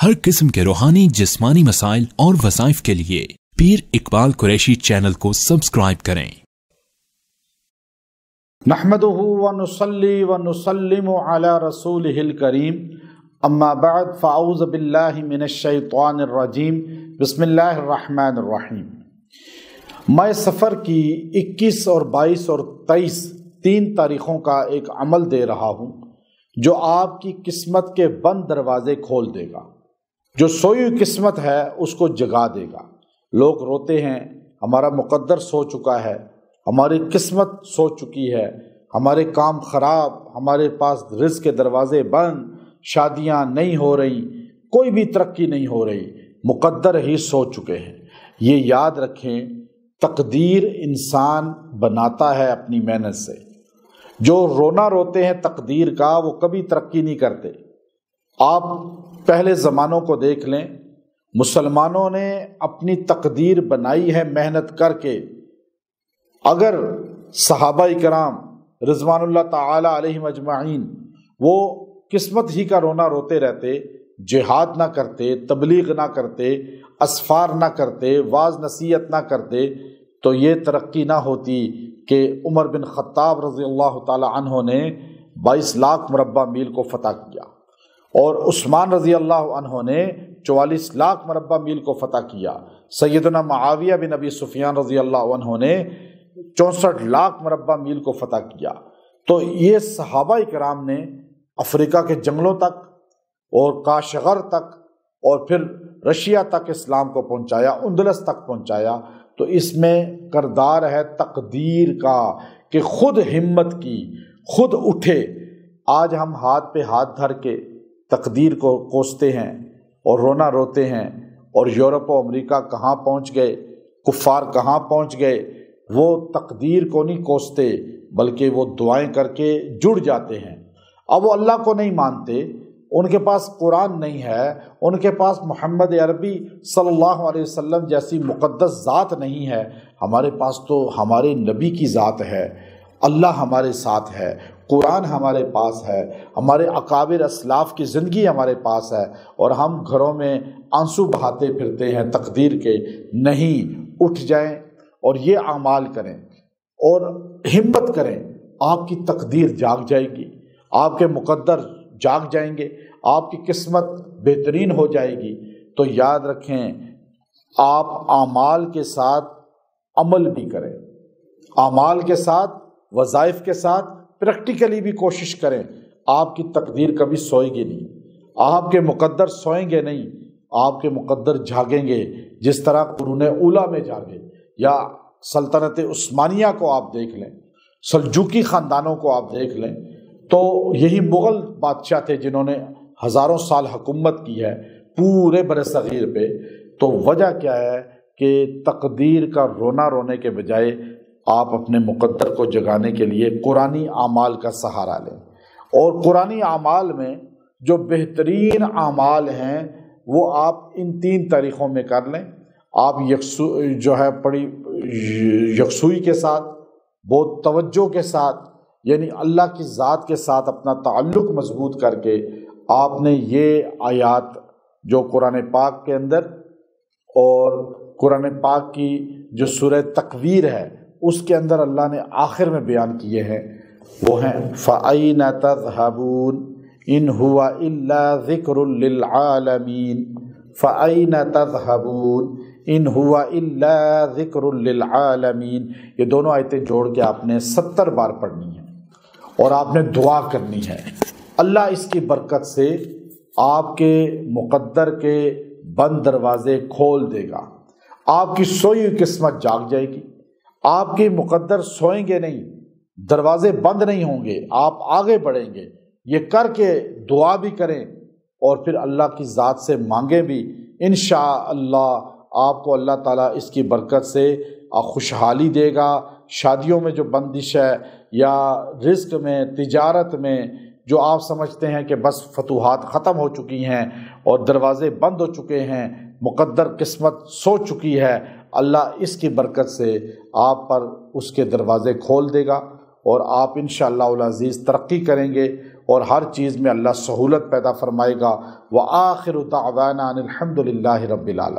हर किस्म के रूहानी जिस्मानी मसाइल और वज़ाइफ के लिए पीर इकबाल कुरैशी चैनल को सब्सक्राइब करें। नहमदुहु व नुसल्ली व नुसल्लिमु अला रसूलिहिल करीम, अम्मा बाद, फ़अऊज़ु बिल्लाहि मिनश शैतानिर रजीम, बिस्मिल्लाहिर रहमानिर रहीम। मैं सफ़र की 21 और 22 और 23 तीन तारीख़ों का एक अमल दे रहा हूँ जो आपकी किस्मत के बंद दरवाज़े खोल देगा, जो सोई हुई किस्मत है उसको जगा देगा। लोग रोते हैं, हमारा मुक़द्दर सो चुका है, हमारी किस्मत सो चुकी है, हमारे काम ख़राब, हमारे पास रिज़्क़ के दरवाज़े बंद, शादियाँ नहीं हो रही, कोई भी तरक्की नहीं हो रही, मुक़द्दर ही सो चुके हैं। ये याद रखें, तकदीर इंसान बनाता है अपनी मेहनत से। जो रोना रोते हैं तकदीर का, वो कभी तरक्की नहीं करते। आप पहले ज़मानों को देख लें, मुसलमानों ने अपनी तकदीर बनाई है मेहनत करके। अगर सहाबा इकराम रिज़वानुल्लाह ताला अलैहिम अजमाइन वो किस्मत ही का रोना रोते रहते, जिहाद ना करते, तबलीग ना करते, असफार ना करते, वाज नसीहत ना करते, तो ये तरक्की ना होती कि उमर बिन ख़त्ताब रज़ियल्लाहु ताला अन्हो ने 22 लाख मुरब्बा मील को फ़तह किया और उस्मान रज़ियल्लाहु अन्हो ने 44 लाख मुरब्बा मील को फ़तह किया। सैयदना मुआविया बिन अबी सुफियान रज़ियल्लाहु अन्हो ने 64 लाख मुरब्बा मील को फ़तह किया। तो ये सहाबा इकराम ने अफ्रीका के जंगलों तक और काशगर तक और फिर रशिया तक इस्लाम को पहुँचाया, उंदलस तक पहुँचाया। तो इसमें करदार है तकदीर का कि खुद हिम्मत की, खुद उठे। आज हम हाथ पे हाथ धर के तकदीर को कोसते हैं और रोना रोते हैं, और यूरोप और अमेरिका कहाँ पहुँच गए, कुफ़ार कहाँ पहुँच गए। वो तकदीर को नहीं कोसते बल्कि वो दुआएं करके जुड़ जाते हैं। अब वो अल्लाह को नहीं मानते, उनके पास कुरान नहीं है, उनके पास मोहम्मद अरबी सल्लल्लाहु अलैहि वसल्लम जैसी मुक़द्दस ज़ात नहीं है। हमारे पास तो हमारे नबी की ज़ात है, अल्लाह हमारे साथ है, कुरान हमारे पास है, हमारे अकाबिर असलाफ़ की ज़िंदगी हमारे पास है, और हम घरों में आंसू बहाते फिरते हैं तकदीर के। नहीं, उठ जाएं और ये अमाल करें और हिम्मत करें, आपकी तकदीर जाग जाएगी, आपके मुक़द्दर जाग जाएंगे, आपकी किस्मत बेहतरीन हो जाएगी। तो याद रखें, आप आमाल के साथ अमल भी करें, आमाल के साथ, वज़ाइफ के साथ प्रैक्टिकली भी कोशिश करें। आपकी तकदीर कभी सोएगी नहीं, आपके मुक़द्दर सोएंगे नहीं, आपके मुक़द्दर जागेंगे। जिस तरह कुरून ऊला में जागे, या सल्तनत उस्मानिया को आप देख लें, सल्जुकी ख़ानदानों को आप देख लें, तो यही मुग़ल बादशाह थे जिन्होंने हज़ारों साल हुकूमत की है पूरे बरसग़ीर पे। तो वजह क्या है कि तकदीर का रोना रोने के बजाय आप अपने मुक़द्दर को जगाने के लिए कुरानी आमाल का सहारा लें। और कुरानी आमाल में जो बेहतरीन आमाल हैं वो आप इन तीन तरीक़ों में कर लें। आप यकसुई के साथ, बहुत तवज्जो के साथ, यानी अल्लाह की ज़ात के साथ अपना ताल्लुक़ मजबूत करके आपने ये आयात जो कुरान पाक के अंदर और कुरान पाक की जो सूरह तकवीर है उसके अंदर अल्लाह ने आखिर में बयान किए हैं, वो हैं फ़अय्न तज़हबून इन हुवा इल्ला ज़िक्रुल लिल आलमीन, फ़अय्न तज़हबून इन हुवा इल्ला ज़िक्रुल लिल आलमीन। ये दोनों आयतें जोड़ के आपने 70 बार पढ़नी है और आपने दुआ करनी है। अल्लाह इसकी बरकत से आपके मुक़द्दर के बंद दरवाज़े खोल देगा, आपकी सोई हुई किस्मत जाग जाएगी, आपके मुक़द्दर सोएंगे नहीं, दरवाज़े बंद नहीं होंगे, आप आगे बढ़ेंगे। ये करके दुआ भी करें और फिर अल्लाह की ज़ात से मांगे भी। इंशाअल्लाह आपको अल्लाह ताला इसकी बरकत से खुशहाली देगा। शादियों में जो बंदिश है, या रिज़्क़ में, तिजारत में जो आप समझते हैं कि बस फतूहात ख़त्म हो चुकी हैं और दरवाज़े बंद हो चुके हैं, मुक़द्दर किस्मत सो चुकी है, अल्लाह इसकी बरकत से आप पर उसके दरवाज़े खोल देगा और आप इंशाअल्लाह अज़ीज़ तरक्की करेंगे اور ہر چیز میں اللہ سہولت پیدا فرمائے گا۔ وآخر دعوانا ان الحمد للہ رب العالمین۔